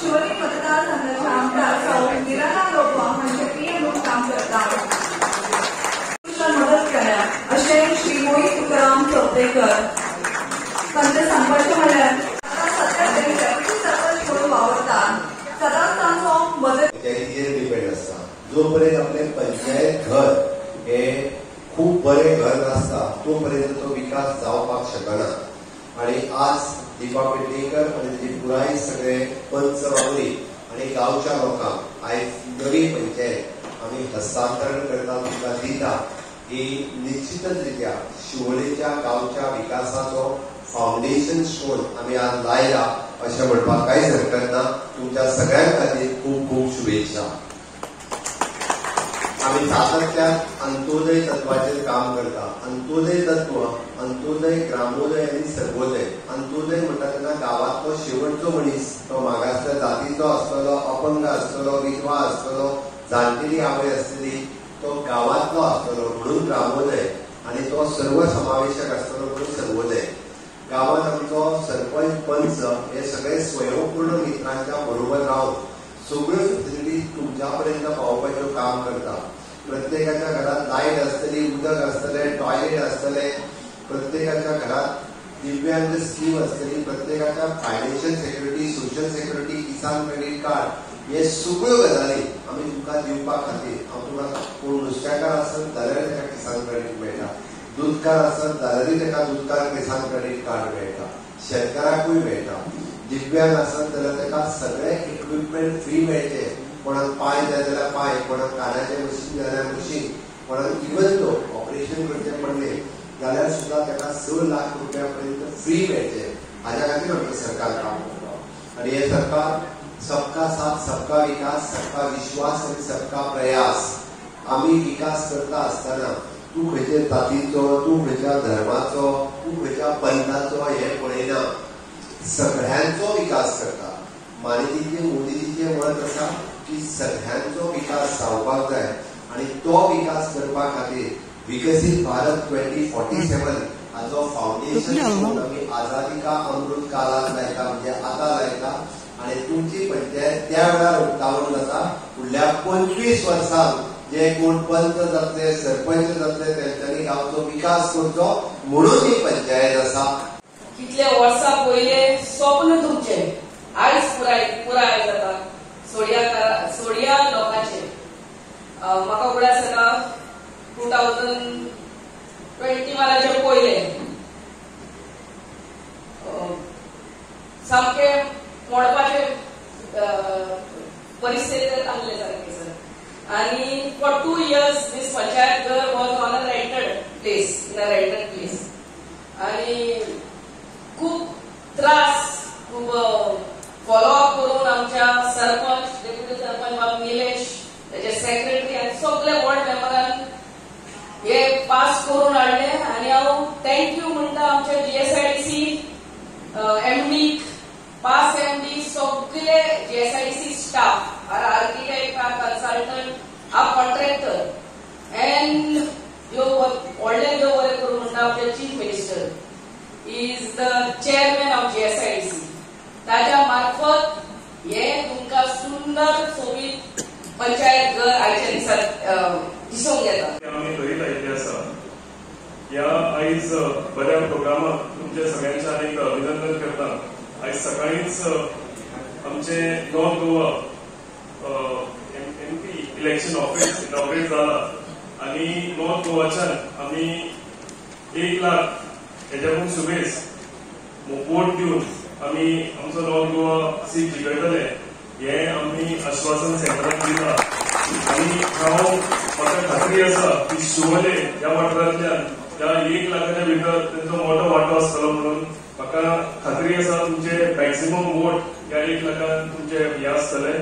शिवोली मतदारसंघाच्या आमदार मीराला लोकवा म्हणजे पीएम म्हणून काम करतात. मदत करा असे श्री मोहित तुकाराम चौतेकर पंच सांगपाचे म्हणल्यार सध्या तरी डेप्युटी सरपंच म्हणून वावरतात. सदांच तांचो मदत डिपेंड आसता. जोपर्यंत आपले पंचायत घर हे खूप बरे घर नासता तो पर्यंत तो विकास जावपाक शकना. आणि आज दीपा पेडणेकर आणि ताची पुराय सगळे पंच वांगडी आणि गांवच्या लोकांक आयज नवी पंचायत आम्ही हस्तांतरण करता तुमकां दिता ही निश्चितच रित्या शिवोलेच्या गांवच्या विकासाचो फाउंडेशन स्टोन आम्ही आज लायला अशें म्हणपाक कांयच हरकत ना. तुमच्या सगळ्यां खातीर खूप खूप शुभेच्छा. आम्ही सातत्यान अंत्योदय तत्वाचेर काम करता. अंत्योदय तत्व अंत्योदय ग्रामोदय आणि सर्वोदय. अंत्योदय म्हणटा तेन्ना गांवांतलो शेवटचो मनीस तो मागासल्या जातीचो आसतलो, अपंग आसतलो, विधवा आसतलो, जाणटेली आवय आसतली तो गांवांतलो आसतलो म्हणून ग्रामोदय आणि तो सर्वसमावेशक आसतलो म्हणून सर्वोदय. गांवांत आमचो सरपंच पंच हे सगळे स्वयंपूर्ण मित्रांच्या बरोबर रावन सगळ्यो फेसिलिटी तुमच्या पर्यंत पावोवपाचें काम करता. प्रत्येकाच्या घरात लायट आसतली, उदक आसतलें, टॉयलेट आसतलें, प्रत्येकाच्या घरात दिव्यांग स्कीम आसतली, प्रत्येकाच्या फायनान्शियल सेक्युरिटी, सोशल सेक्युरिटी, किसान क्रेडिट कार्ड हे सगळ्यो गजाली आमी तुमकां दिवपा खातीर हांव तुमकां कोण नुस्तेकार आसत जाल्यार ताका किसान क्रेडिट मेळटा, दूदकार आसत जाल्यारूय ताका दूदकार किसान क्रेडिट कार्ड मेळटा, शेतकाराकूय मेळटा. दिव्यांग आसत जाल्यार ताका सगळे इक्विपमेंट फ्री मेळचे. कोणाक पांय जाय जाल्यार पांय, कोणाक कानाचें मशीन जाय जाल्यार मशीन, कोणाक इवन तो ऑपरेशन करचें पडलें जाल्यार सुद्दां ताका 6 लाख रुपया पर्यंत फ्री मेळचे. हाज्या खातीर आमचें सरकार काम करता. आनी हें सरकार सबका साथ सबका विकास, सबका विश्वास आनी सबका प्रयास. आमी विकास करता आसतना तूं खंयच्या जातीचो, तूं खंयच्या धर्माचो, तूं खंयच्या पंथाचो हें पळयना. सगळ्यांचो विकास करता. मानेजीचे मोदीजीचे मत आसा की सगळ्यांचो विकास जावपाक जाय आणि तो विकास करपा खातीर विकसित भारत 2047 हाचो फाउंडेशन आमी आझादी का अमृत काळात लायता म्हणजे आतां लायता. आणि तुमची पंचायत त्या वेळार उक्तावण जाता. फुडल्या 25 वर्सांक जे कोण पंच जातले, सरपंच जातले तेंच्यांनी गांवचो विकास करचो म्हणून ही पंचायत आसा. कितले वर्सां पयले स्वप्न तुमचे आयज पुराय जाता. सोडिया लोकांचे म्हाका उगडास येता 2021 पयले सामके मोडपाचे परिस्थितीत आसले सारखे सर. आणि फॉर 2 years this पंचायत घर was on a rented place. आणि खूप त्रास खूप फॉलोअप करून आमच्या सरपंच, डेप्युटी सरपंच बाब निलेश, त्याचे सेक्रेटरी आणि सगळे वॉर्ड मेंबरान हे पास करून हाडले. आणि हांव थँक्यू म्हणटा आमच्या GSIDC MD, पास MD, सगळे GSIDC staff, architect, consultant, contractor end ह्यो व्हडले बरे करून म्हणटा आमचे chief minister is the chairman of GSIDC. ताच्या मार्फत हे तुमकां सुंदर सोबीत पंचायत घर आयच्या दिसाक दिसूंक येता. आमी घरी लायिल्ली आसा. ह्या आयज बऱ्या प्रोग्रामाक तुमच्या सगळ्यांचे एक अभिनंदन करता. आज सकाळीच आमचे north Goa MP election office inaugurate जाला आणि नॉर्थ गोवाच्यान आम्ही 1 लाख हेच्याकून सुबेज वोट दिवन आम्ही आमचो नॉर्थ गोवा सीट जिखयतले हे आम्ही आश्वासन सेंटराक दिला आणि म्हाका खात्री आसा की शिवोले ह्या वाठारांतल्यान त्या 1 लाखाच्या भितर तांचो मोठो वांटो आसतलो म्हणून म्हाका खात्री आसा तुमचे मॅक्सिमम वोट ह्या 1 लाखान तुमचे हे आसतले